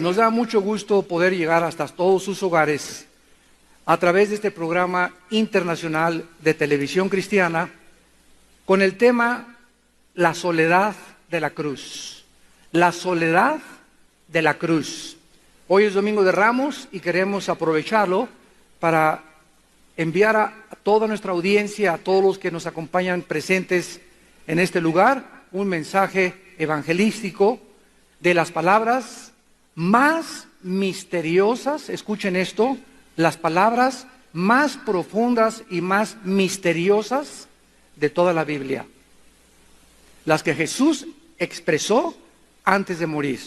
Nos da mucho gusto poder llegar hasta todos sus hogares a través de este programa internacional de televisión cristiana con el tema La soledad de la cruz. La soledad de la cruz. Hoy es Domingo de Ramos y queremos aprovecharlo para enviar a toda nuestra audiencia, a todos los que nos acompañan presentes en este lugar, un mensaje evangelístico de las palabras más misteriosas, escuchen esto, las palabras más profundas y más misteriosas de toda la Biblia. Las que Jesús expresó antes de morir.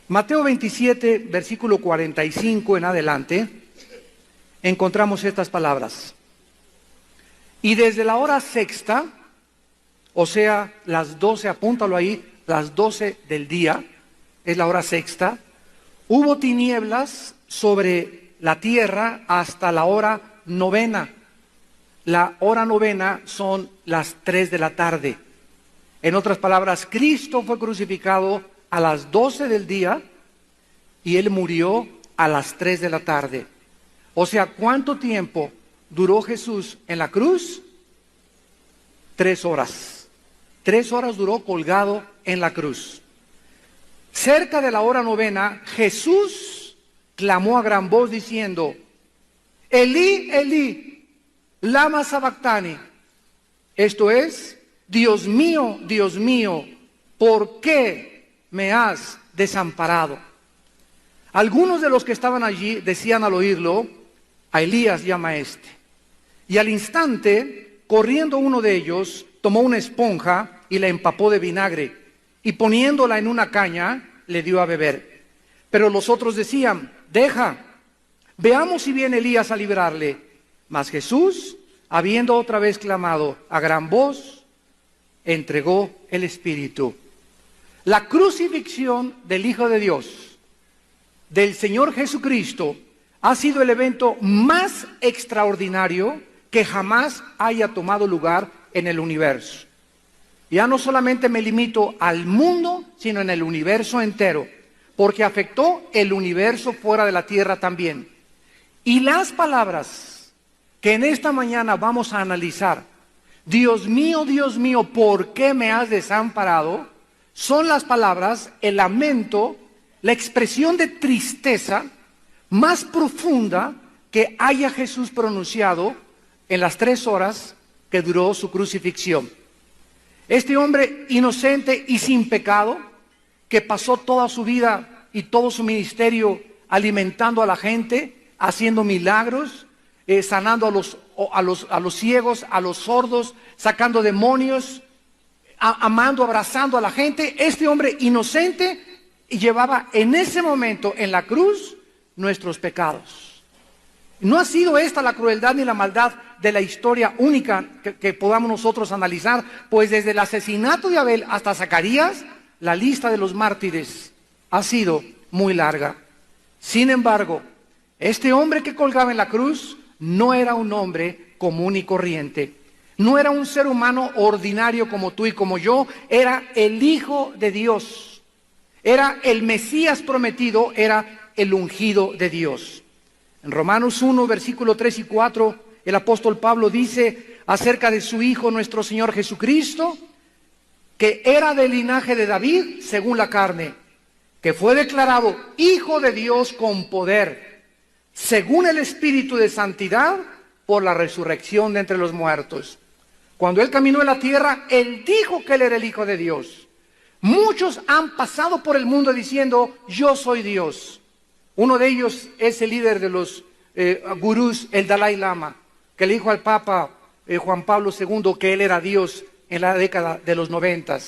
Mateo 27, versículo 45 en adelante, encontramos estas palabras. Y desde la hora sexta, o sea, las 12, apúntalo ahí, las 12 del día, es la hora sexta, hubo tinieblas sobre la tierra hasta la hora novena. La hora novena son las 3 de la tarde. En otras palabras, Cristo fue crucificado a las 12 del día y Él murió a las 3 de la tarde. O sea, ¿cuánto tiempo duró Jesús en la cruz? 3 horas. 3 horas duró colgado en la cruz. Cerca de la hora novena, Jesús clamó a gran voz diciendo, Elí, Elí, lama sabactani. Esto es, Dios mío, ¿por qué me has desamparado? Algunos de los que estaban allí decían al oírlo, a Elías llama este. Y al instante, corriendo uno de ellos, tomó una esponja y la empapó de vinagre, y poniéndola en una caña, le dio a beber. Pero los otros decían, deja, veamos si viene Elías a librarle. Mas Jesús, habiendo otra vez clamado a gran voz, entregó el Espíritu. La crucifixión del Hijo de Dios, del Señor Jesucristo, ha sido el evento más extraordinario que jamás haya tomado lugar en el universo. Ya no solamente me limito al mundo, sino en el universo entero, porque afectó el universo fuera de la tierra también. Y las palabras que en esta mañana vamos a analizar, Dios mío, ¿por qué me has desamparado? Son las palabras, el lamento, la expresión de tristeza más profunda que haya Jesús pronunciado en las 3 horas que duró su crucifixión. Este hombre inocente y sin pecado, que pasó toda su vida y todo su ministerio alimentando a la gente, haciendo milagros, sanando a los ciegos, a los sordos, sacando demonios, amando, abrazando a la gente. Este hombre inocente llevaba en ese momento en la cruz nuestros pecados. No ha sido esta la crueldad ni la maldad de la historia única que podamos nosotros analizar, pues desde el asesinato de Abel hasta Zacarías, la lista de los mártires ha sido muy larga. Sin embargo, este hombre que colgaba en la cruz no era un hombre común y corriente. No era un ser humano ordinario como tú y como yo, era el Hijo de Dios. Era el Mesías prometido, era el ungido de Dios. En Romanos 1, versículo 3 y 4, el apóstol Pablo dice acerca de su Hijo, nuestro Señor Jesucristo, que era del linaje de David según la carne, que fue declarado Hijo de Dios con poder, según el Espíritu de santidad, por la resurrección de entre los muertos. Cuando Él caminó en la tierra, Él dijo que Él era el Hijo de Dios. Muchos han pasado por el mundo diciendo, yo soy Dios. Uno de ellos es el líder de los gurús, el Dalai Lama, que le dijo al Papa Juan Pablo II que él era Dios en la década de los 90.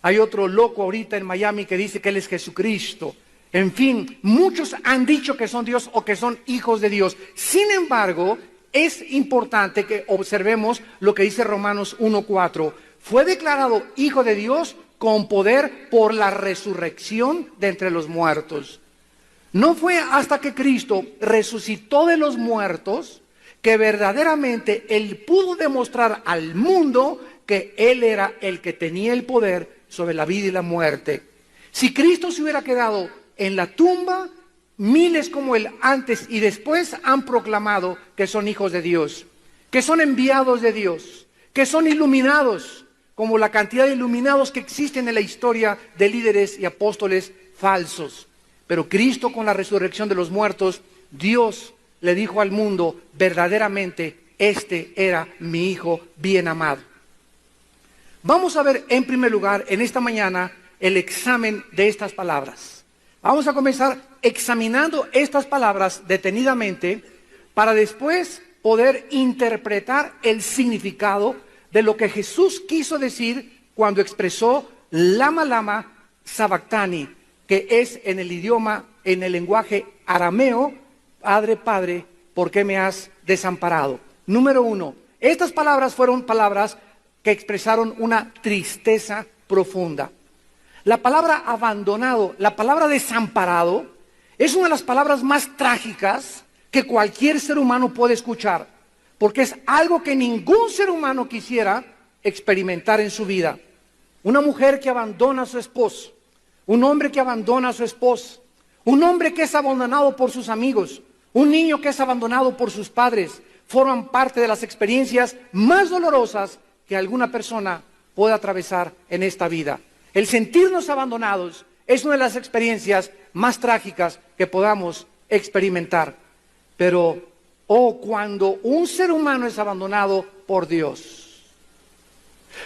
Hay otro loco ahorita en Miami que dice que él es Jesucristo. En fin, muchos han dicho que son Dios o que son hijos de Dios. Sin embargo, es importante que observemos lo que dice Romanos 1:4. Fue declarado Hijo de Dios con poder por la resurrección de entre los muertos. No fue hasta que Cristo resucitó de los muertos que verdaderamente Él pudo demostrar al mundo que Él era el que tenía el poder sobre la vida y la muerte. Si Cristo se hubiera quedado en la tumba, miles como él antes y después han proclamado que son hijos de Dios, que son enviados de Dios, que son iluminados, como la cantidad de iluminados que existen en la historia de líderes y apóstoles falsos. Pero Cristo, con la resurrección de los muertos, Dios le dijo al mundo verdaderamente: este era mi Hijo bien amado. Vamos a ver en primer lugar en esta mañana el examen de estas palabras. Vamos a comenzar examinando estas palabras detenidamente para después poder interpretar el significado de lo que Jesús quiso decir cuando expresó lama lama sabactani, que es en el idioma, en el lenguaje arameo: Padre, Padre, ¿por qué me has desamparado? Número uno, estas palabras fueron palabras que expresaron una tristeza profunda. La palabra abandonado, la palabra desamparado, es una de las palabras más trágicas que cualquier ser humano puede escuchar, porque es algo que ningún ser humano quisiera experimentar en su vida. Una mujer que abandona a su esposo, un hombre que abandona a su esposa, un hombre que es abandonado por sus amigos, un niño que es abandonado por sus padres, forman parte de las experiencias más dolorosas que alguna persona puede atravesar en esta vida. El sentirnos abandonados es una de las experiencias más trágicas que podamos experimentar. Pero, cuando un ser humano es abandonado por Dios,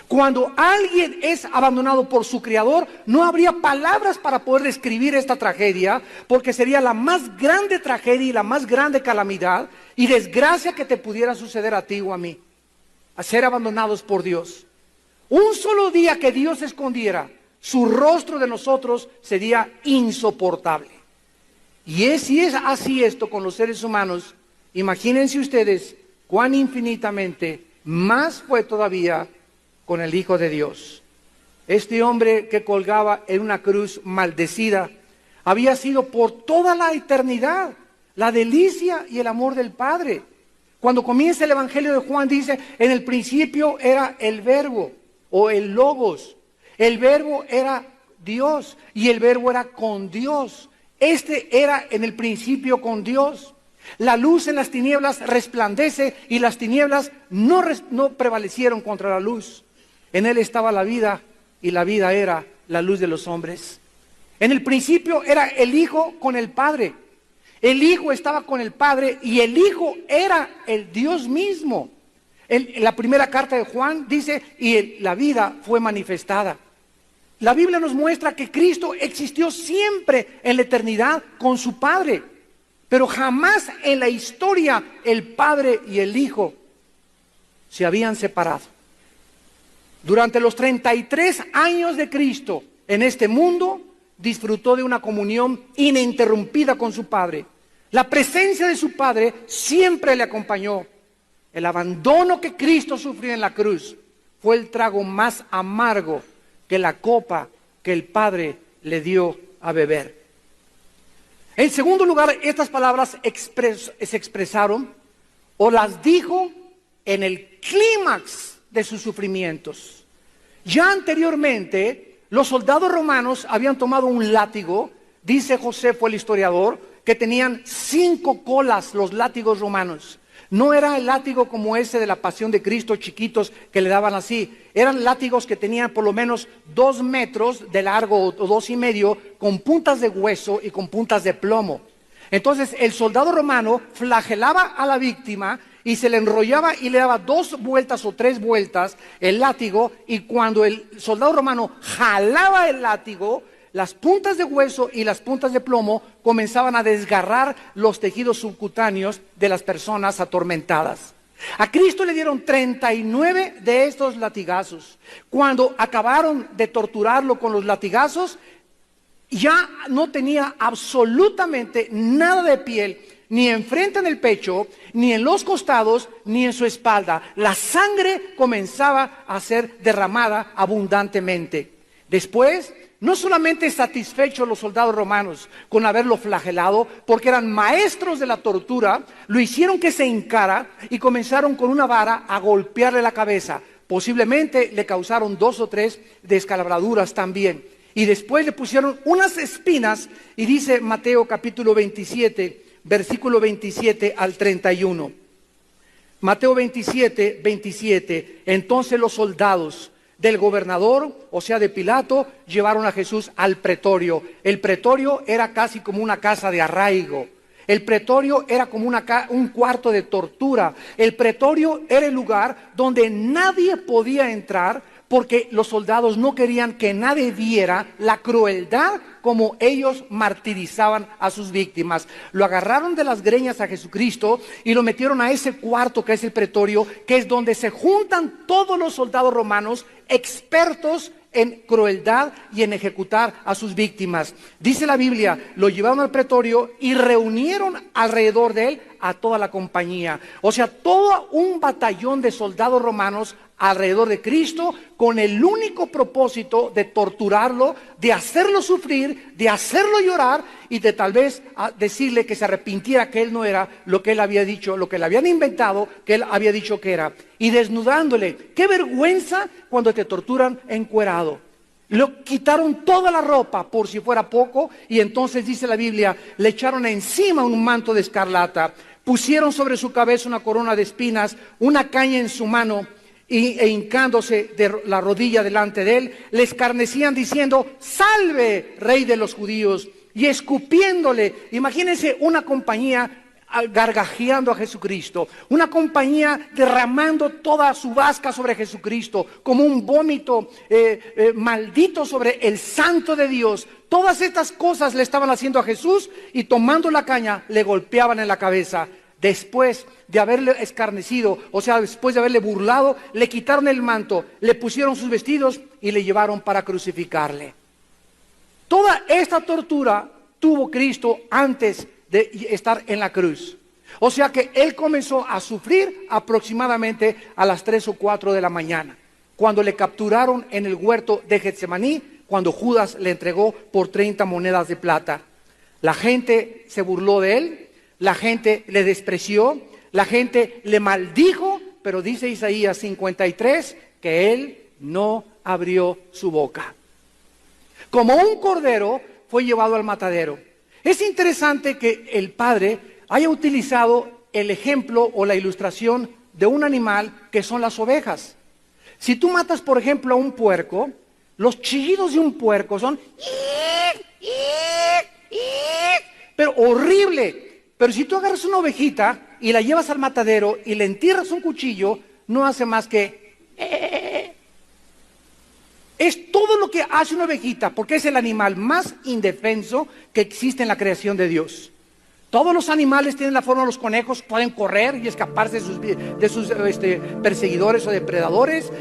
cuando alguien es abandonado por su Creador, no habría palabras para poder describir esta tragedia, porque sería la más grande tragedia y la más grande calamidad y desgracia que te pudiera suceder a ti o a mí, a ser abandonados por Dios. Un solo día que Dios escondiera su rostro de nosotros sería insoportable. Y si es así esto con los seres humanos, imagínense ustedes cuán infinitamente más fue todavía con el Hijo de Dios. Este hombre que colgaba en una cruz maldecida había sido por toda la eternidad la delicia y el amor del Padre. Cuando comienza el Evangelio de Juan dice: en el principio era el Verbo o el Logos. El Verbo era Dios y el Verbo era con Dios. Este era en el principio con Dios. La luz en las tinieblas resplandece y las tinieblas no prevalecieron contra la luz. En él estaba la vida y la vida era la luz de los hombres. En el principio era el Hijo con el Padre. El Hijo estaba con el Padre y el Hijo era el Dios mismo. En la primera carta de Juan dice: y la vida fue manifestada. La Biblia nos muestra que Cristo existió siempre en la eternidad con su Padre, pero jamás en la historia el Padre y el Hijo se habían separado. Durante los 33 años de Cristo en este mundo, disfrutó de una comunión ininterrumpida con su Padre. La presencia de su Padre siempre le acompañó. El abandono que Cristo sufrió en la cruz fue el trago más amargo que la copa que el Padre le dio a beber. En segundo lugar, estas palabras se expresaron o las dijo en el clímax de sus sufrimientos. Ya anteriormente, los soldados romanos habían tomado un látigo, dice Josefo el historiador, que tenían 5 colas los látigos romanos. No era el látigo como ese de la Pasión de Cristo, chiquitos, que le daban así. Eran látigos que tenían por lo menos 2 metros de largo o 2,5, con puntas de hueso y con puntas de plomo. Entonces el soldado romano flagelaba a la víctima y se le enrollaba y le daba 2 vueltas o 3 vueltas el látigo, y cuando el soldado romano jalaba el látigo, las puntas de hueso y las puntas de plomo comenzaban a desgarrar los tejidos subcutáneos de las personas atormentadas. A Cristo le dieron 39 de estos latigazos. Cuando acabaron de torturarlo con los latigazos, ya no tenía absolutamente nada de piel, ni enfrente en el pecho, ni en los costados, ni en su espalda. La sangre comenzaba a ser derramada abundantemente. Después, no solamente satisfechos los soldados romanos con haberlo flagelado, porque eran maestros de la tortura, lo hicieron que se hincara y comenzaron con una vara a golpearle la cabeza. Posiblemente le causaron 2 o 3 descalabraduras también. Y después le pusieron unas espinas, y dice Mateo capítulo 27, versículo 27 al 31. Mateo 27, 27. Entonces los soldados del gobernador, o sea de Pilato, llevaron a Jesús al pretorio. El pretorio era casi como una casa de arraigo. El pretorio era como un cuarto de tortura. El pretorio era el lugar donde nadie podía entrar, porque los soldados no querían que nadie viera la crueldad como ellos martirizaban a sus víctimas. Lo agarraron de las greñas a Jesucristo y lo metieron a ese cuarto que es el pretorio, que es donde se juntan todos los soldados romanos expertos en crueldad y en ejecutar a sus víctimas. Dice la Biblia, lo llevaron al pretorio y reunieron alrededor de él a toda la compañía. O sea, todo un batallón de soldados romanos alrededor de Cristo, con el único propósito de torturarlo, de hacerlo sufrir, de hacerlo llorar y de tal vez decirle que se arrepintiera, que él no era lo que él había dicho, lo que le habían inventado, que él había dicho que era. Y desnudándole. ¡Qué vergüenza cuando te torturan encuerado! Le quitaron toda la ropa por si fuera poco, y entonces dice la Biblia, le echaron encima un manto de escarlata, pusieron sobre su cabeza una corona de espinas, una caña en su mano, e hincándose de la rodilla delante de él, le escarnecían diciendo: salve, rey de los judíos, y escupiéndole. Imagínense una compañía gargajeando a Jesucristo, una compañía derramando toda su vasca sobre Jesucristo, como un vómito maldito sobre el santo de Dios. Todas estas cosas le estaban haciendo a Jesús, y tomando la caña le golpeaban en la cabeza. Después de haberle escarnecido, o sea, después de haberle burlado, le quitaron el manto, le pusieron sus vestidos y le llevaron para crucificarle. Toda esta tortura tuvo Cristo antes de estar en la cruz. O sea que él comenzó a sufrir aproximadamente a las 3 o 4 de la mañana, cuando le capturaron en el huerto de Getsemaní, cuando Judas le entregó por 30 monedas de plata. La gente se burló de él, la gente le despreció, la gente le maldijo, pero dice Isaías 53 que él no abrió su boca. Como un cordero fue llevado al matadero. Es interesante que el Padre haya utilizado el ejemplo o la ilustración de un animal que son las ovejas. Si tú matas, por ejemplo, a un puerco, los chillidos de un puerco son pero horrible. Pero si tú agarras una ovejita y la llevas al matadero y le entierras un cuchillo, no hace más que Es todo lo que hace una ovejita, porque es el animal más indefenso que existe en la creación de Dios. Todos los animales tienen la forma de los conejos, pueden correr y escaparse de sus perseguidores o depredadores.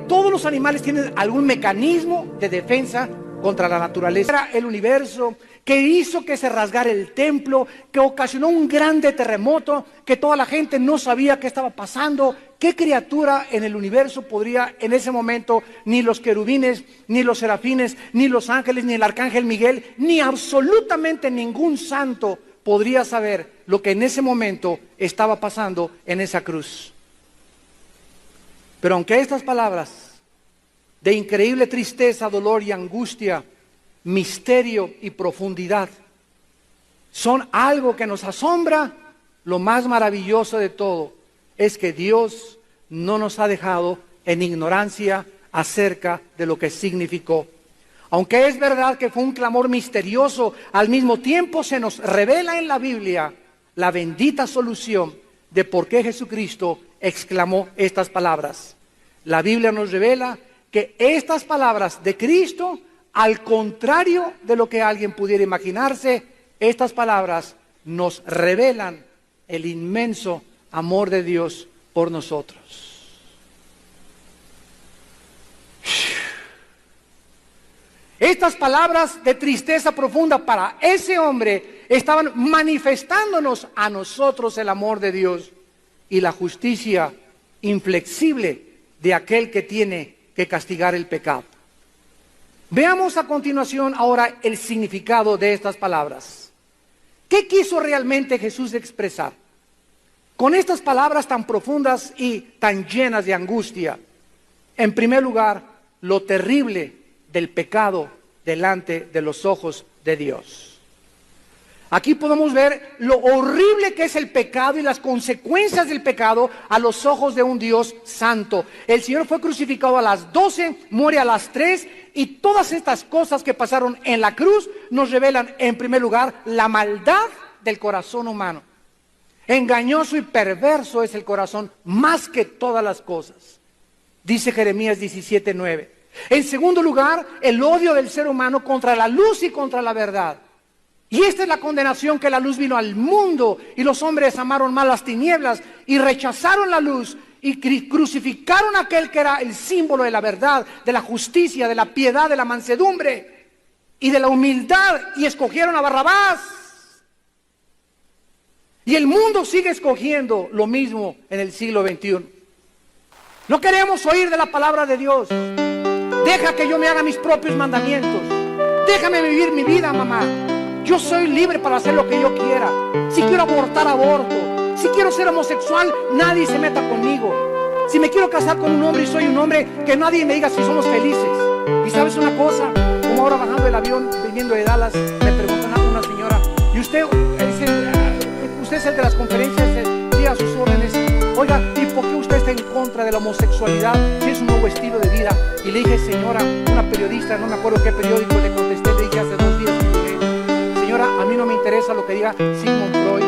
Todos los animales tienen algún mecanismo de defensa contra la naturaleza. Era el universo que hizo que se rasgara el templo, que ocasionó un grande terremoto, que toda la gente no sabía qué estaba pasando. ¿Qué criatura en el universo podría en ese momento, ni los querubines, ni los serafines, ni los ángeles, ni el arcángel Miguel, ni absolutamente ningún santo podría saber lo que en ese momento estaba pasando en esa cruz? Pero aunque estas palabras de increíble tristeza, dolor y angustia, misterio y profundidad son algo que nos asombra, lo más maravilloso de todo es que Dios no nos ha dejado en ignorancia acerca de lo que significó. Aunque es verdad que fue un clamor misterioso, al mismo tiempo se nos revela en la Biblia la bendita solución de por qué Jesucristo exclamó estas palabras. La Biblia nos revela que estas palabras de Cristo, al contrario de lo que alguien pudiera imaginarse, estas palabras nos revelan el inmenso amor de Dios por nosotros. Estas palabras de tristeza profunda para ese hombre estaban manifestándonos a nosotros el amor de Dios y la justicia inflexible de aquel que tiene que castigar el pecado. Veamos a continuación ahora el significado de estas palabras. ¿Qué quiso realmente Jesús expresar con estas palabras tan profundas y tan llenas de angustia? En primer lugar, lo terrible del pecado delante de los ojos de Dios. Aquí podemos ver lo horrible que es el pecado y las consecuencias del pecado a los ojos de un Dios santo. El Señor fue crucificado a las 12, muere a las 3, y todas estas cosas que pasaron en la cruz nos revelan, en primer lugar, la maldad del corazón humano. Engañoso y perverso es el corazón más que todas las cosas, dice Jeremías 17:9. En segundo lugar, el odio del ser humano contra la luz y contra la verdad. Y esta es la condenación, que la luz vino al mundo y los hombres amaron más las tinieblas y rechazaron la luz y crucificaron a aquel que era el símbolo de la verdad, de la justicia, de la piedad, de la mansedumbre y de la humildad, y escogieron a Barrabás. Y el mundo sigue escogiendo lo mismo en el siglo XXI. No queremos oír de la palabra de Dios. Deja que yo me haga mis propios mandamientos. Déjame vivir mi vida, mamá. Yo soy libre para hacer lo que yo quiera. Si quiero abortar, aborto. Si quiero ser homosexual, nadie se meta conmigo. Si me quiero casar con un hombre y soy un hombre, que nadie me diga si somos felices. Y sabes una cosa, como ahora bajando del avión, viniendo de Dallas, me preguntó una señora, ¿y usted es el de las conferencias? Sí, a sus órdenes. Oiga, ¿y por qué usted está en contra de la homosexualidad si es un nuevo estilo de vida? Y le dije, señora, una periodista, no me acuerdo qué periódico, le contesté, le dije hace 2 días, señora, a mí no me interesa lo que diga Sigmund Freud,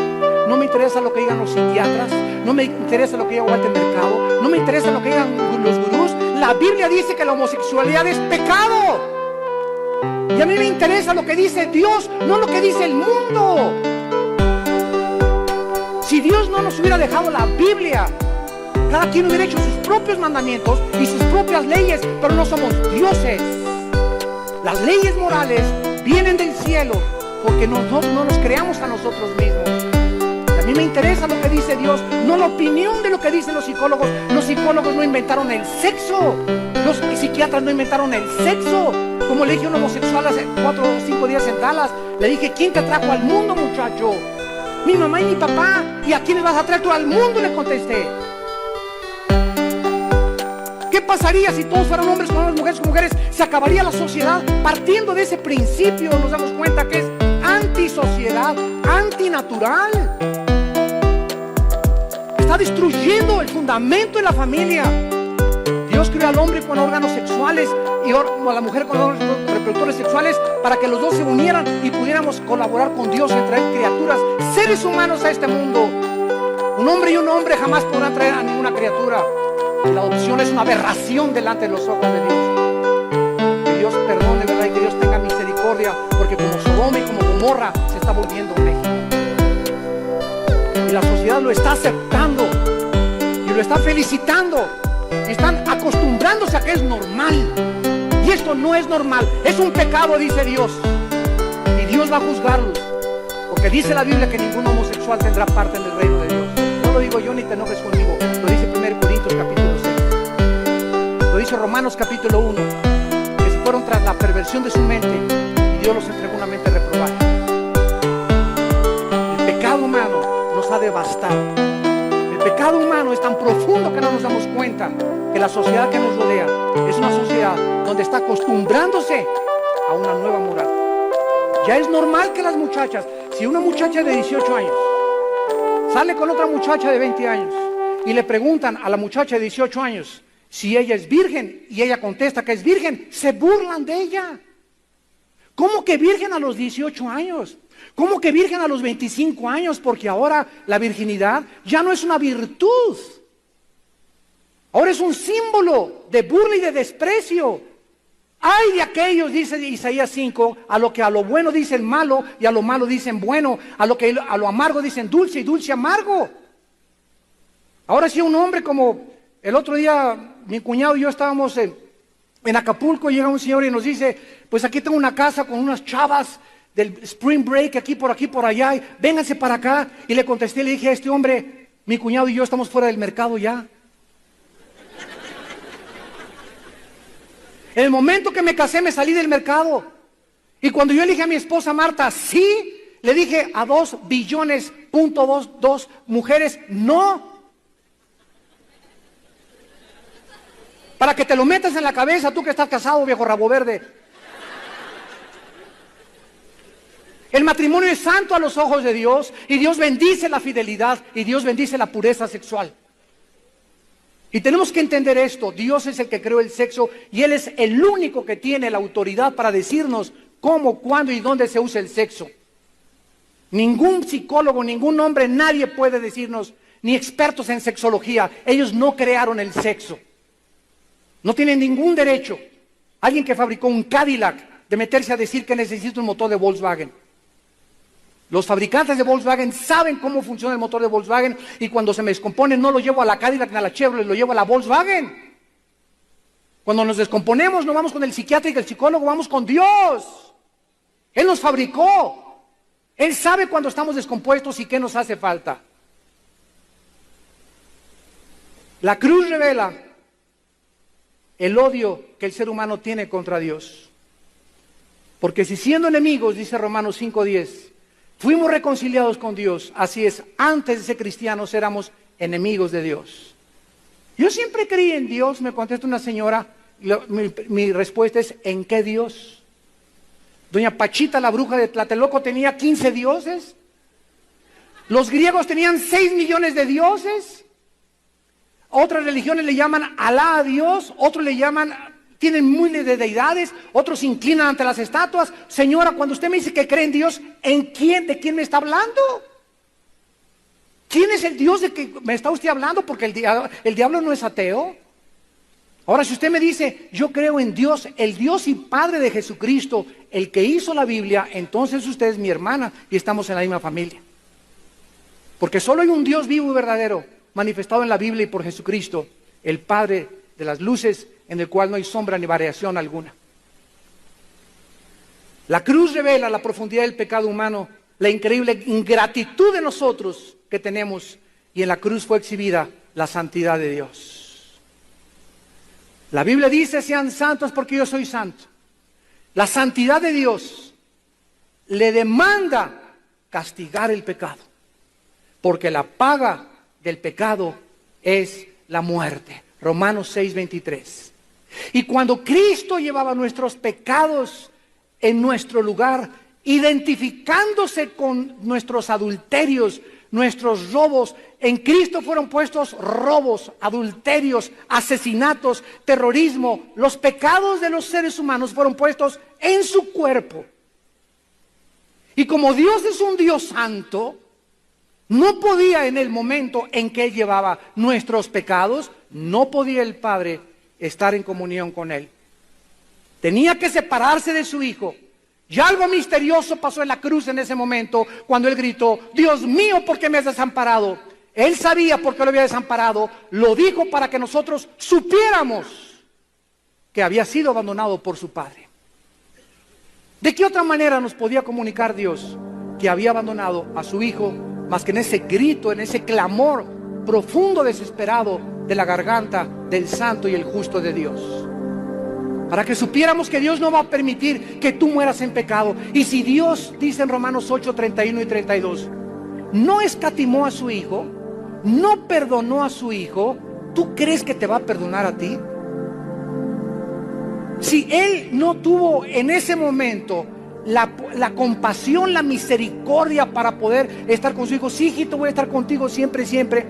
no me interesa lo que digan los psiquiatras, no me interesa lo que diga Walter Mercado, no me interesa lo que digan los gurús. La Biblia dice que la homosexualidad es pecado. Y a mí me interesa lo que dice Dios, no lo que dice el mundo. Si Dios no nos hubiera dejado la Biblia, cada quien hubiera hecho sus propios mandamientos y sus propias leyes, pero no somos dioses. Las leyes morales vienen del cielo, porque no nos creamos a nosotros mismos. A mí me interesa lo que dice Dios, no la opinión de lo que dicen los psicólogos. Los psicólogos no inventaron el sexo, los psiquiatras no inventaron el sexo. Como le dije a un homosexual hace 4 o 5 días en Dallas, le dije, ¿quién te trajo al mundo, muchacho? Mi mamá y mi papá. ¿Y a quiénes vas a traer tú al mundo?, le contesté. ¿Qué pasaría si todos fueran hombres con hombres, mujeres con mujeres? Se acabaría la sociedad. Partiendo de ese principio nos damos cuenta que es antisociedad, antinatural. Está destruyendo el fundamento de la familia. Dios creó al hombre con órganos sexuales y a la mujer con órganos reproductores sexuales para que los dos se unieran y pudiéramos colaborar con Dios en traer criaturas, seres humanos a este mundo. Un hombre y un hombre jamás podrán traer a ninguna criatura. La adopción es una aberración delante de los ojos de Dios. Que Dios perdone, ¿verdad? Y que Dios tenga misericordia, porque como Sodoma y como Gomorra se está volviendo México. Y la sociedad lo está aceptando y lo está felicitando. Están acostumbrándose a que es normal. Y esto no es normal, es un pecado, dice Dios. Y Dios va a juzgarlos, porque dice la Biblia que ningún homosexual tendrá parte en el reino de Dios. No lo digo yo, ni te enojes conmigo. Lo dice 1 Corintios capítulo 6. Lo dice Romanos capítulo 1. Que se fueron tras la perversión de su mente y Dios los entregó una mente reprobada. El pecado humano nos ha devastado. El pecado humano es tan profundo que no nos damos cuenta que la sociedad que nos rodea es una sociedad donde está acostumbrándose a una nueva moral. Ya es normal que las muchachas, si una muchacha de 18 años sale con otra muchacha de 20 años y le preguntan a la muchacha de 18 años si ella es virgen y ella contesta que es virgen, se burlan de ella. ¿Cómo que virgen a los 18 años? ¿Cómo que virgen a los 25 años? Porque ahora la virginidad ya no es una virtud. Ahora es un símbolo de burla y de desprecio. Ay de aquellos, dice Isaías 5, a lo bueno dicen malo y a lo malo dicen bueno, a lo amargo dicen dulce y dulce amargo. Ahora sí, un hombre, como el otro día mi cuñado y yo estábamos en Acapulco, llega un señor y nos dice, pues aquí tengo una casa con unas chavas del Spring Break, aquí, por allá, y vénganse para acá. Y le contesté, le dije a este hombre, mi cuñado y yo estamos fuera del mercado ya. En el momento que me casé me salí del mercado. Y cuando yo elegí a mi esposa Marta, sí, le dije a 2 billones, .22 mujeres, no. Para que te lo metas en la cabeza, tú que estás casado, viejo rabo verde. El matrimonio es santo a los ojos de Dios y Dios bendice la fidelidad y Dios bendice la pureza sexual. Y tenemos que entender esto. Dios es el que creó el sexo y Él es el único que tiene la autoridad para decirnos cómo, cuándo y dónde se usa el sexo. Ningún psicólogo, ningún hombre, nadie puede decirnos, ni expertos en sexología. Ellos no crearon el sexo. No tienen ningún derecho. Alguien que fabricó un Cadillac de meterse a decir que necesita un motor de Volkswagen. Los fabricantes de Volkswagen saben cómo funciona el motor de Volkswagen y cuando se me descompone no lo llevo a la Cadillac ni a la Chevrolet, lo llevo a la Volkswagen. Cuando nos descomponemos no vamos con el psiquiatra y el psicólogo, vamos con Dios. Él nos fabricó. Él sabe cuando estamos descompuestos y qué nos hace falta. La cruz revela el odio que el ser humano tiene contra Dios. Porque si siendo enemigos, dice Romanos 5:10, fuimos reconciliados con Dios, así es, antes de ser cristianos éramos enemigos de Dios. Yo siempre creí en Dios, me contesta una señora, mi respuesta es, ¿en qué Dios? Doña Pachita, la bruja de Tlatelolco, tenía 15 dioses. Los griegos tenían 6 millones de dioses. Otras religiones le llaman Alá a Dios, otros le llaman, tienen miles de deidades, otros se inclinan ante las estatuas. Señora, cuando usted me dice que cree en Dios, ¿de quién me está hablando? ¿Quién es el Dios de que me está usted hablando? Porque el diablo no es ateo. Ahora, si usted me dice, yo creo en Dios, el Dios y Padre de Jesucristo, el que hizo la Biblia, entonces usted es mi hermana y estamos en la misma familia. Porque solo hay un Dios vivo y verdadero, manifestado en la Biblia y por Jesucristo, el Padre de las luces, en el cual no hay sombra ni variación alguna. La cruz revela la profundidad del pecado humano, la increíble ingratitud de nosotros que tenemos, y en la cruz fue exhibida la santidad de Dios. La Biblia dice, sean santos porque yo soy santo. La santidad de Dios le demanda castigar el pecado, porque la paga del pecado es la muerte. Romanos 6:23. Y cuando Cristo llevaba nuestros pecados en nuestro lugar, identificándose con nuestros adulterios, nuestros robos, en Cristo fueron puestos robos, adulterios, asesinatos, terrorismo. Los pecados de los seres humanos fueron puestos en su cuerpo. Y como Dios es un Dios santo, no podía en el momento en que Él llevaba nuestros pecados, no podía el Padre estar en comunión con Él. Tenía que separarse de su Hijo. Y algo misterioso pasó en la cruz en ese momento, cuando Él gritó, Dios mío, ¿por qué me has desamparado? Él sabía por qué lo había desamparado, lo dijo para que nosotros supiéramos que había sido abandonado por su Padre. ¿De qué otra manera nos podía comunicar Dios que había abandonado a su Hijo, más que en ese grito, en ese clamor profundo, desesperado de la garganta del santo y el justo de Dios? Para que supiéramos que Dios no va a permitir que tú mueras en pecado. Y si Dios, dice en Romanos 8:31 y 32, no escatimó a su Hijo, no perdonó a su Hijo, ¿tú crees que te va a perdonar a ti? Si Él no tuvo en ese momento la compasión, la misericordia para poder estar con su Hijo, sí, hijito, voy a estar contigo siempre, siempre.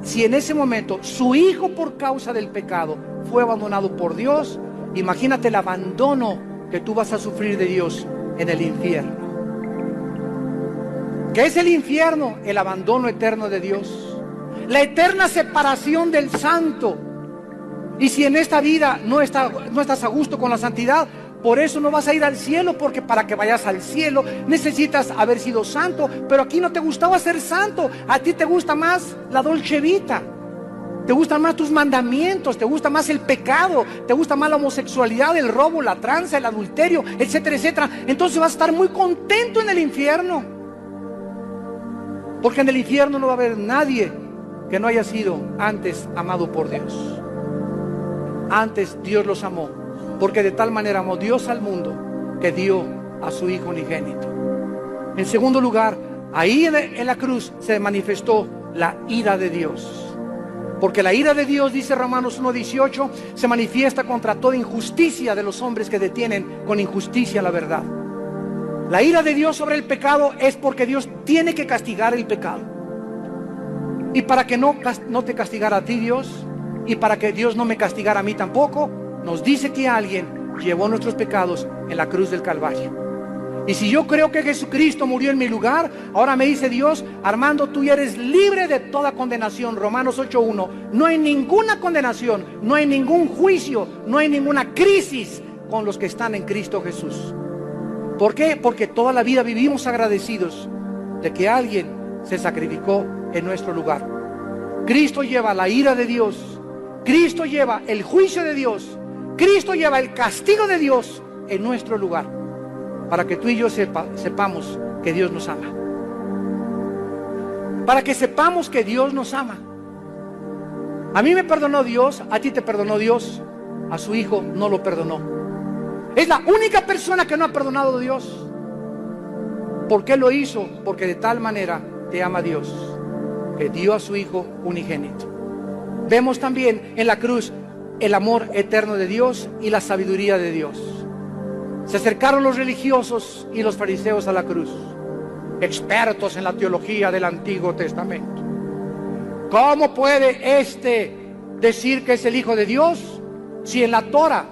Si en ese momento su Hijo, por causa del pecado, fue abandonado por Dios, imagínate el abandono que tú vas a sufrir de Dios en el infierno. ¿Qué es el infierno? El abandono eterno de Dios, la eterna separación del santo. Y si en esta vida no estás a gusto con la santidad, por eso no vas a ir al cielo, porque para que vayas al cielo necesitas haber sido santo. Pero aquí no te gustaba ser santo, a ti te gusta más la dolce vita. Te gustan más tus mandamientos, te gusta más el pecado, te gusta más la homosexualidad, el robo, la tranza, el adulterio, etcétera, etcétera. Entonces vas a estar muy contento en el infierno. Porque en el infierno no va a haber nadie que no haya sido antes amado por Dios. Antes Dios los amó, porque de tal manera amó Dios al mundo que dio a su Hijo unigénito. En segundo lugar, ahí en la cruz se manifestó la ira de Dios. Porque la ira de Dios, dice Romanos 1:18, se manifiesta contra toda injusticia de los hombres que detienen con injusticia la verdad. La ira de Dios sobre el pecado es porque Dios tiene que castigar el pecado. Y para que no te castigara a ti Dios, y para que Dios no me castigara a mí tampoco, nos dice que alguien llevó nuestros pecados en la cruz del Calvario. Y si yo creo que Jesucristo murió en mi lugar, ahora me dice Dios: Armando, tú ya eres libre de toda condenación. Romanos 8:1. No hay ninguna condenación, no hay ningún juicio, no hay ninguna crisis con los que están en Cristo Jesús. ¿Por qué? Porque toda la vida vivimos agradecidos de que alguien se sacrificó en nuestro lugar. Cristo lleva la ira de Dios, Cristo lleva el juicio de Dios, Cristo lleva el castigo de Dios en nuestro lugar, para que tú y yo sepamos que Dios nos ama. Para que sepamos que Dios nos ama. A mí me perdonó Dios, a ti te perdonó Dios, a su Hijo no lo perdonó. Es la única persona que no ha perdonado a Dios. ¿Por qué lo hizo? Porque de tal manera te ama Dios, que dio a su Hijo unigénito. Vemos también en la cruz el amor eterno de Dios y la sabiduría de Dios. Se acercaron los religiosos y los fariseos a la cruz, expertos en la teología del Antiguo Testamento. ¿Cómo puede decir que es el Hijo de Dios si en la Torá,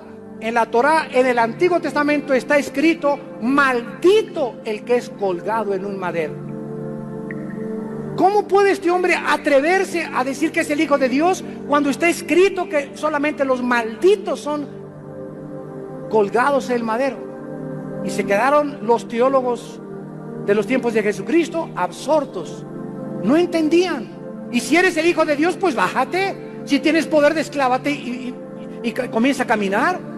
en el Antiguo Testamento está escrito: maldito el que es colgado en un madero? ¿Cómo puede este hombre atreverse a decir que es el Hijo de Dios cuando está escrito que solamente los malditos son colgados en el madero? Y se quedaron los teólogos de los tiempos de Jesucristo absortos. No entendían. Y si eres el Hijo de Dios, pues bájate. Si tienes poder, desclávate y comienza a caminar.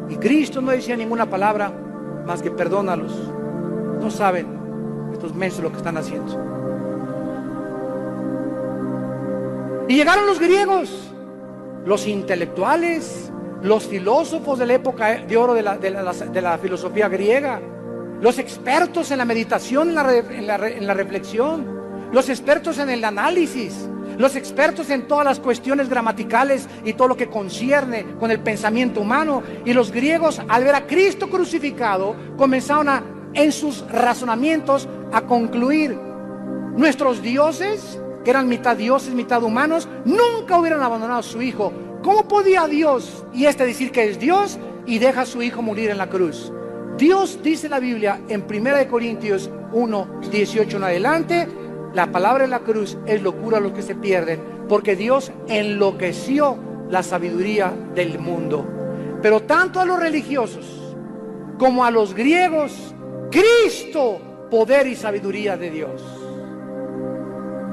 Y Cristo no decía ninguna palabra más que: perdónalos, no saben estos mensos lo que están haciendo. Y llegaron los griegos, los intelectuales, los filósofos de la época de oro de la filosofía griega, los expertos en la meditación, en la reflexión, los expertos en el análisis, los expertos en todas las cuestiones gramaticales y todo lo que concierne con el pensamiento humano. Y los griegos, al ver a Cristo crucificado, comenzaron en sus razonamientos a concluir: nuestros dioses, que eran mitad dioses, mitad humanos, nunca hubieran abandonado a su Hijo. ¿Cómo podía Dios y decir que es Dios y deja a su Hijo morir en la cruz? Dios, dice la Biblia en 1 Corintios 1:18 en adelante: la palabra de la cruz es locura a los que se pierden, porque Dios enloqueció la sabiduría del mundo. Pero tanto a los religiosos como a los griegos, Cristo, poder y sabiduría de Dios.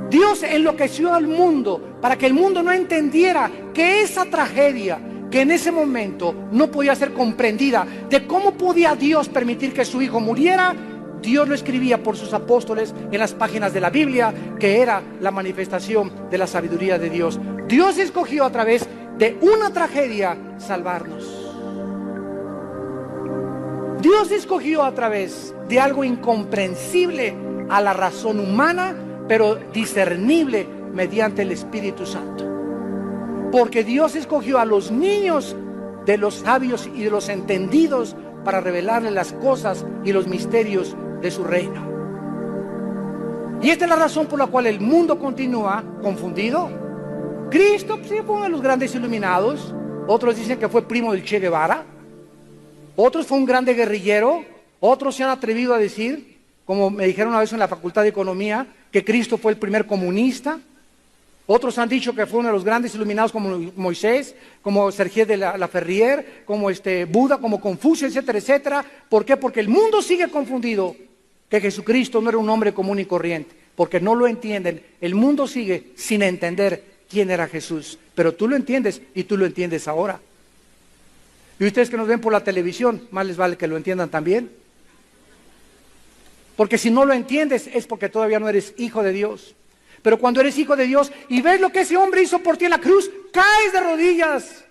Dios enloqueció al mundo para que el mundo no entendiera que esa tragedia, que en ese momento no podía ser comprendida, de cómo podía Dios permitir que su Hijo muriera, Dios lo escribía por sus apóstoles en las páginas de la Biblia, que era la manifestación de la sabiduría de Dios. Dios escogió a través de una tragedia salvarnos. Dios escogió a través de algo incomprensible a la razón humana, pero discernible mediante el Espíritu Santo. Porque Dios escogió a los niños de los sabios y de los entendidos para revelarles las cosas y los misterios de su reino. Y esta es la razón por la cual el mundo continúa confundido. Cristo sí fue uno de los grandes iluminados. Otros dicen que fue primo del Che Guevara. Otros fue un grande guerrillero. Otros se han atrevido a decir, como me dijeron una vez en la Facultad de Economía, que Cristo fue el primer comunista. Otros han dicho que fue uno de los grandes iluminados, como Moisés, como Sergio de la Ferrier, como Buda, como Confucio, etcétera, etcétera. ¿Por qué? Porque el mundo sigue confundido que Jesucristo no era un hombre común y corriente, porque no lo entienden. El mundo sigue sin entender quién era Jesús, pero tú lo entiendes y tú lo entiendes ahora. Y ustedes que nos ven por la televisión, más les vale que lo entiendan también. Porque si no lo entiendes es porque todavía no eres hijo de Dios. Pero cuando eres hijo de Dios y ves lo que ese hombre hizo por ti en la cruz, caes de rodillas.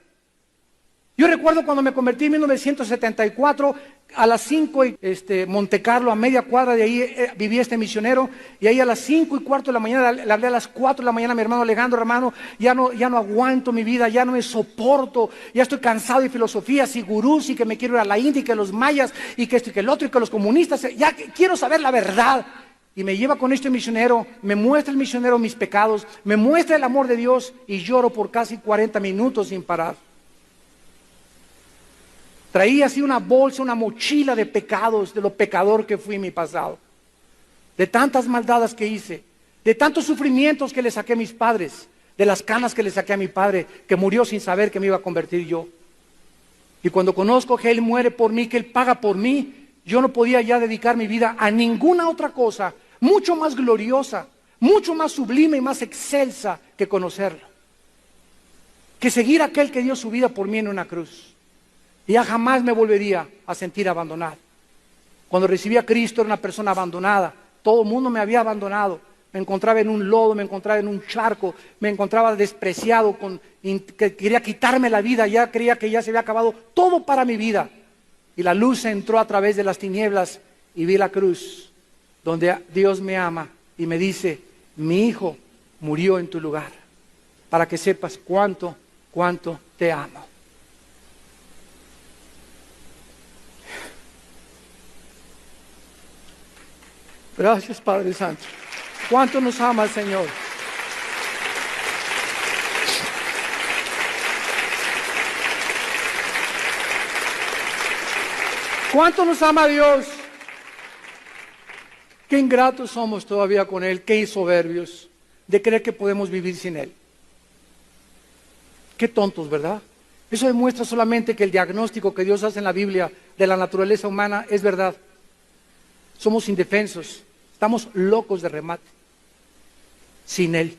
Yo recuerdo cuando me convertí en 1974, a las 5, Monte Carlo, a media cuadra de ahí vivía este misionero, y ahí a las 5:15 de la mañana, le hablé a las 4 de la mañana a mi hermano Alejandro: hermano, ya no aguanto mi vida, ya no me soporto, ya estoy cansado de filosofías y gurús, y que me quiero ir a la India, y que los mayas, y que esto y que el otro, y que los comunistas, ya quiero saber la verdad. Y me lleva con este misionero, me muestra el misionero mis pecados, me muestra el amor de Dios, y lloro por casi 40 minutos sin parar. Traía así una bolsa, una mochila de pecados, de lo pecador que fui en mi pasado, de tantas maldades que hice, de tantos sufrimientos que le saqué a mis padres, de las canas que le saqué a mi padre, que murió sin saber que me iba a convertir yo. Y cuando conozco que Él muere por mí, que Él paga por mí, yo no podía ya dedicar mi vida a ninguna otra cosa, mucho más gloriosa, mucho más sublime y más excelsa que conocerlo, que seguir a aquel que dio su vida por mí en una cruz. Y ya jamás me volvería a sentir abandonado. Cuando recibí a Cristo era una persona abandonada. Todo el mundo me había abandonado. Me encontraba en un lodo, me encontraba en un charco, me encontraba despreciado, que quería quitarme la vida. Ya creía que ya se había acabado todo para mi vida. Y la luz entró a través de las tinieblas y vi la cruz, donde Dios me ama y me dice: mi hijo murió en tu lugar, para que sepas cuánto te amo. Gracias, Padre Santo. ¿Cuánto nos ama el Señor? ¿Cuánto nos ama Dios? Qué ingratos somos todavía con Él, qué soberbios de creer que podemos vivir sin Él. Qué tontos, ¿verdad? Eso demuestra solamente que el diagnóstico que Dios hace en la Biblia de la naturaleza humana es verdad. Somos indefensos, estamos locos de remate, sin Él.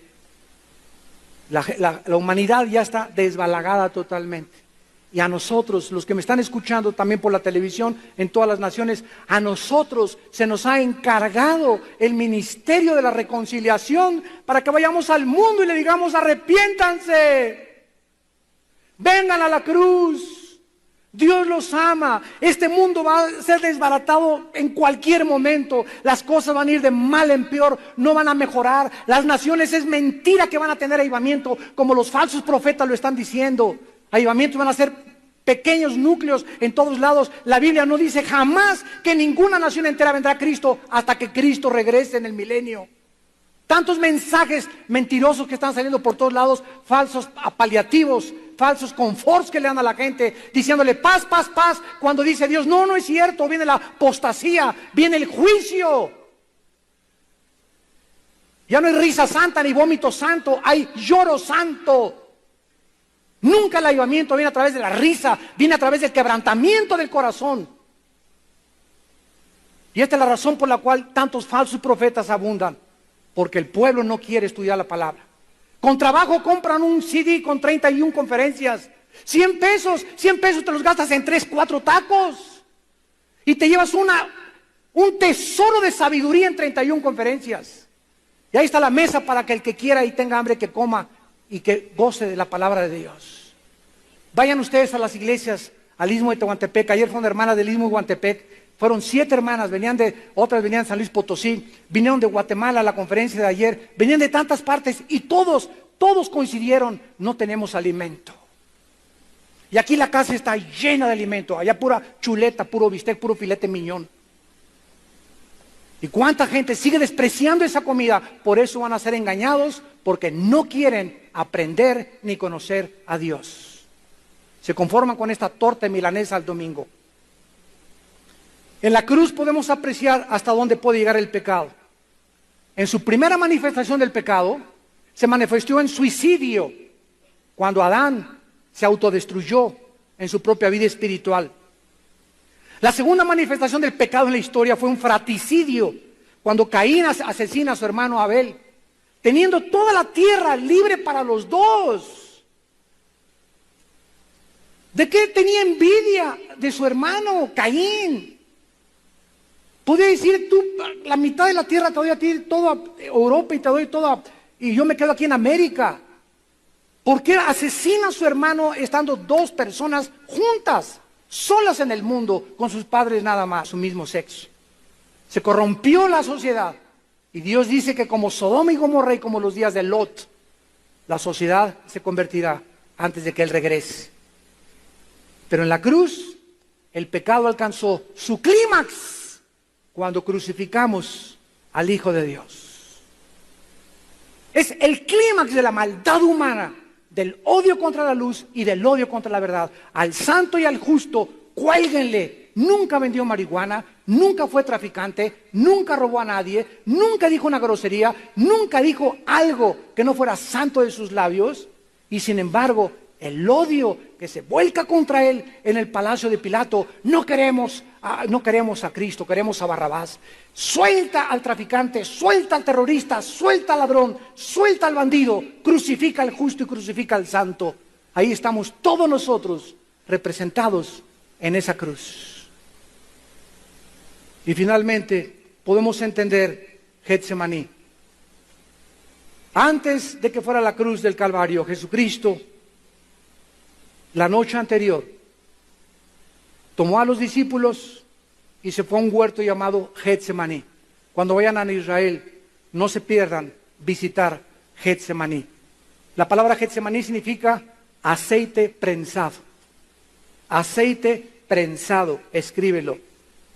La humanidad ya está desbalagada totalmente. Y a nosotros, los que me están escuchando también por la televisión, en todas las naciones, a nosotros se nos ha encargado el ministerio de la reconciliación para que vayamos al mundo y le digamos: arrepiéntanse, vengan a la cruz. Dios los ama. Este mundo va a ser desbaratado en cualquier momento. Las cosas van a ir de mal en peor, no van a mejorar. Las naciones, es mentira que van a tener avivamiento, como los falsos profetas lo están diciendo. Avivamientos van a ser pequeños núcleos en todos lados. La Biblia no dice jamás que ninguna nación entera vendrá a Cristo hasta que Cristo regrese en el milenio. Tantos mensajes mentirosos que están saliendo por todos lados, falsos paliativos, falsos conforts que le dan a la gente, diciéndole paz, paz, paz, cuando dice Dios: no, no es cierto, viene la apostasía, viene el juicio. Ya no hay risa santa ni vómito santo, hay lloro santo. Nunca el avivamiento viene a través de la risa, viene a través del quebrantamiento del corazón. Y esta es la razón por la cual tantos falsos profetas abundan, porque el pueblo no quiere estudiar la palabra. Con trabajo compran un CD con 31 conferencias. 100 pesos te los gastas en 3, 4 tacos. Y te llevas un tesoro de sabiduría en 31 conferencias. Y ahí está la mesa para que el que quiera y tenga hambre que coma y que goce de la palabra de Dios. Vayan ustedes a las iglesias, al Istmo de Tehuantepec. Ayer fue una hermana del Istmo de Tehuantepec. Fueron 7 hermanas, otras venían de San Luis Potosí, vinieron de Guatemala a la conferencia de ayer, venían de tantas partes y todos coincidieron: no tenemos alimento. Y aquí la casa está llena de alimento, allá pura chuleta, puro bistec, puro filete miñón. ¿Y cuánta gente sigue despreciando esa comida? Por eso van a ser engañados, porque no quieren aprender ni conocer a Dios. Se conforman con esta torta milanesa al domingo. En la cruz podemos apreciar hasta dónde puede llegar el pecado. En su primera manifestación del pecado, se manifestó en suicidio, cuando Adán se autodestruyó en su propia vida espiritual. La segunda manifestación del pecado en la historia fue un fratricidio, cuando Caín asesina a su hermano Abel, teniendo toda la tierra libre para los dos. ¿De qué tenía envidia de su hermano Caín? Podía decir: tú, la mitad de la tierra te doy a ti, toda Europa, y te doy toda, y yo me quedo aquí en América. ¿Por qué asesina a su hermano estando dos personas juntas, solas en el mundo, con sus padres nada más, su mismo sexo? Se corrompió la sociedad. Y Dios dice que como Sodoma y Gomorra y como los días de Lot, la sociedad se convertirá antes de que Él regrese. Pero en la cruz, el pecado alcanzó su clímax cuando crucificamos al Hijo de Dios. Es el clímax de la maldad humana, del odio contra la luz y del odio contra la verdad. Al santo y al justo, cuélguenle. Nunca vendió marihuana, nunca fue traficante, nunca robó a nadie, nunca dijo una grosería, nunca dijo algo que no fuera santo de sus labios. Y sin embargo, el odio que se vuelca contra él en el palacio de Pilato, no queremos a Cristo, queremos a Barrabás. Suelta al traficante, suelta al terrorista, suelta al ladrón, suelta al bandido, crucifica al justo y crucifica al santo. Ahí estamos todos nosotros representados en esa cruz. Y finalmente podemos entender Getsemaní. Antes de que fuera la cruz del Calvario, Jesucristo, la noche anterior, tomó a los discípulos y se fue a un huerto llamado Getsemaní. Cuando vayan a Israel, no se pierdan visitar Getsemaní. La palabra Getsemaní significa aceite prensado. Aceite prensado, escríbelo.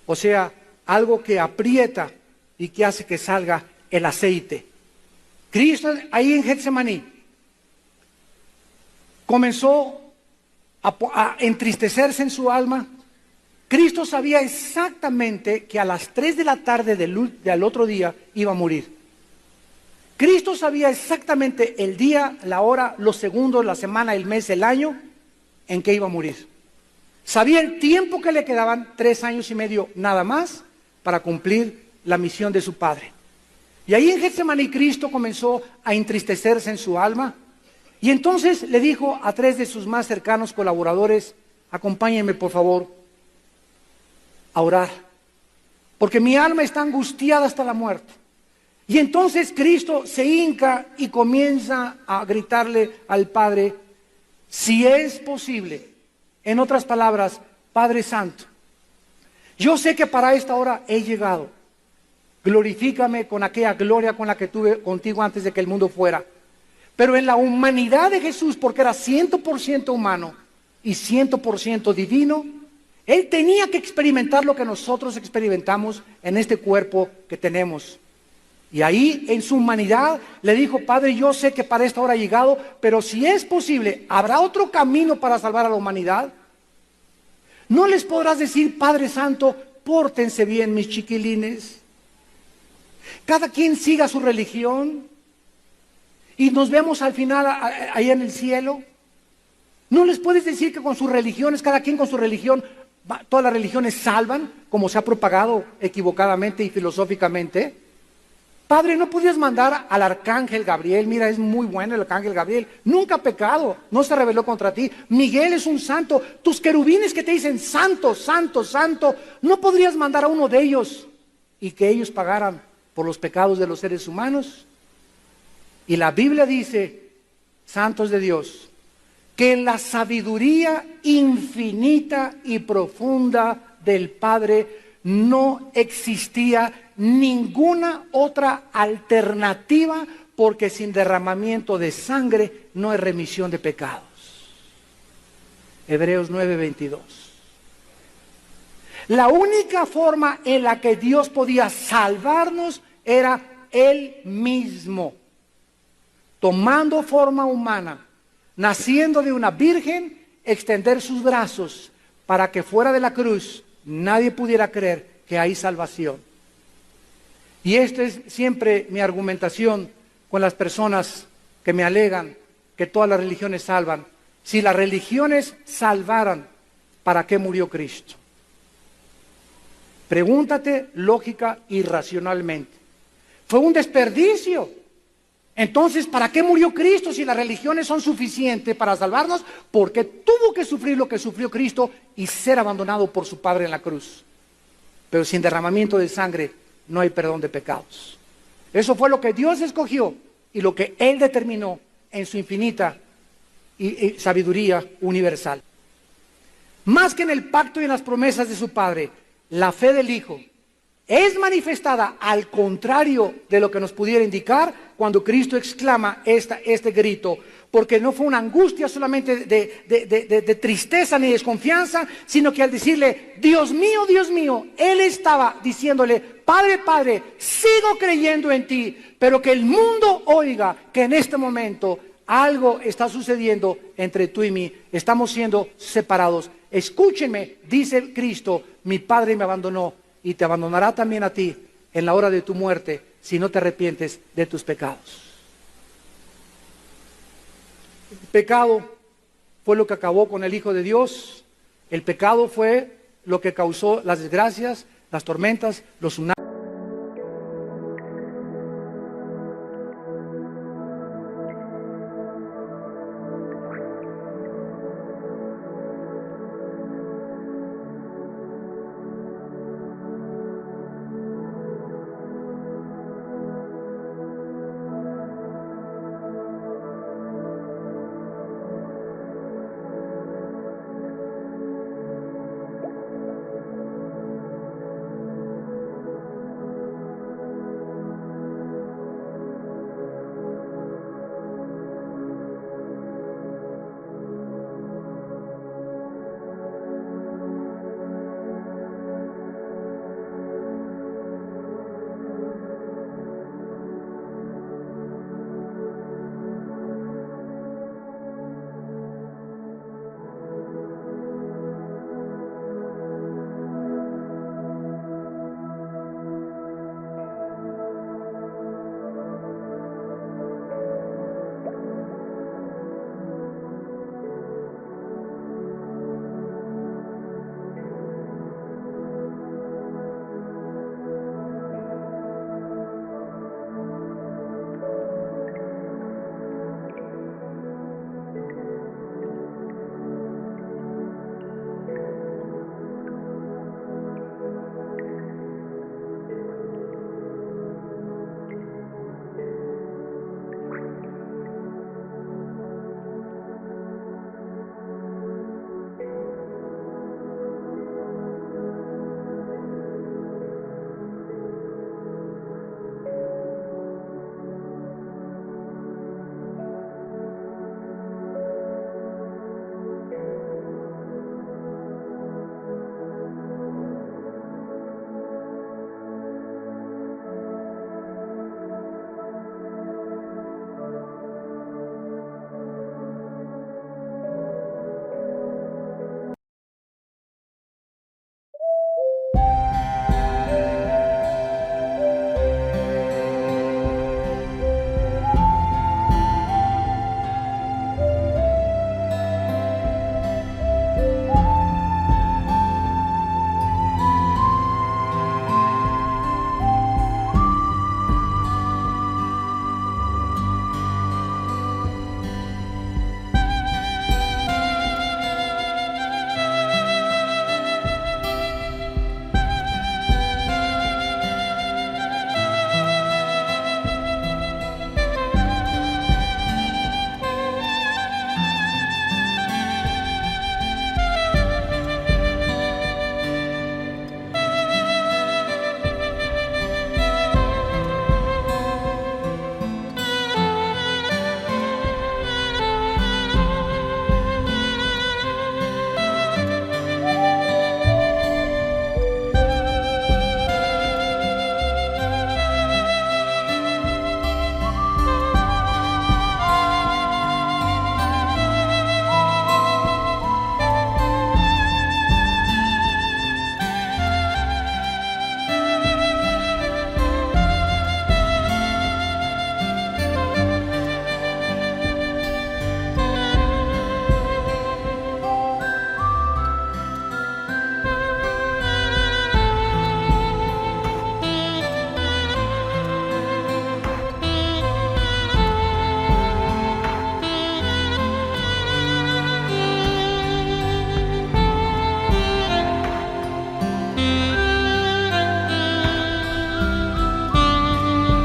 O sea, algo que aprieta y que hace que salga el aceite. Cristo ahí en Getsemaní comenzó a entristecerse en su alma. Cristo sabía exactamente que a las 3 de la tarde del otro día iba a morir. Cristo sabía exactamente el día, la hora, los segundos, la semana, el mes, el año en que iba a morir. Sabía el tiempo que le quedaban, 3 años y medio nada más, para cumplir la misión de su Padre. Y ahí en Getsemaní Cristo comenzó a entristecerse en su alma. Y entonces le dijo a 3 de sus más cercanos colaboradores: acompáñenme por favor a orar, porque mi alma está angustiada hasta la muerte. Y entonces Cristo se hinca y comienza a gritarle al Padre: si es posible, en otras palabras, Padre Santo, yo sé que para esta hora he llegado. Glorifícame con aquella gloria con la que tuve contigo antes de que el mundo fuera. Pero en la humanidad de Jesús, porque era 100% humano y 100% divino, Él tenía que experimentar lo que nosotros experimentamos en este cuerpo que tenemos. Y ahí en su humanidad le dijo: Padre, yo sé que para esta hora ha llegado, pero si es posible, ¿habrá otro camino para salvar a la humanidad? ¿No les podrás decir: Padre Santo, pórtense bien mis chiquilines, cada quien siga su religión y nos vemos al final allá en el cielo? ¿No les puedes decir que con sus religiones, cada quien con su religión, todas las religiones salvan, como se ha propagado equivocadamente y filosóficamente? Padre, ¿no podías mandar al arcángel Gabriel? Mira, es muy bueno el arcángel Gabriel, nunca ha pecado, no se rebeló contra ti. Miguel es un santo. Tus querubines que te dicen santo, santo, santo, ¿no podrías mandar a uno de ellos y que ellos pagaran por los pecados de los seres humanos? Y la Biblia dice, santos de Dios, que en la sabiduría infinita y profunda del Padre no existía ninguna otra alternativa, porque sin derramamiento de sangre no hay remisión de pecados. Hebreos 9:22. La única forma en la que Dios podía salvarnos era Él mismo, tomando forma humana, naciendo de una virgen, extender sus brazos para que fuera de la cruz nadie pudiera creer que hay salvación. Y esta es siempre mi argumentación con las personas que me alegan que todas las religiones salvan. Si las religiones salvaran, ¿para qué murió Cristo? Pregúntate lógica y racionalmente. Fue un desperdicio. Entonces, ¿para qué murió Cristo si las religiones son suficientes para salvarnos? Porque tuvo que sufrir lo que sufrió Cristo y ser abandonado por su Padre en la cruz. Pero sin derramamiento de sangre no hay perdón de pecados. Eso fue lo que Dios escogió y lo que Él determinó en su infinita y sabiduría universal. Más que en el pacto y en las promesas de su Padre, la fe del Hijo es manifestada al contrario de lo que nos pudiera indicar cuando Cristo exclama este grito, porque no fue una angustia solamente de tristeza ni desconfianza, sino que al decirle, Dios mío, Él estaba diciéndole, Padre, Padre, sigo creyendo en ti, pero que el mundo oiga que en este momento algo está sucediendo entre tú y mí, estamos siendo separados. Escúchenme, dice Cristo, mi Padre me abandonó y te abandonará también a ti en la hora de tu muerte si no te arrepientes de tus pecados. El pecado fue lo que acabó con el Hijo de Dios. El pecado fue lo que causó las desgracias, las tormentas, los tsunamis.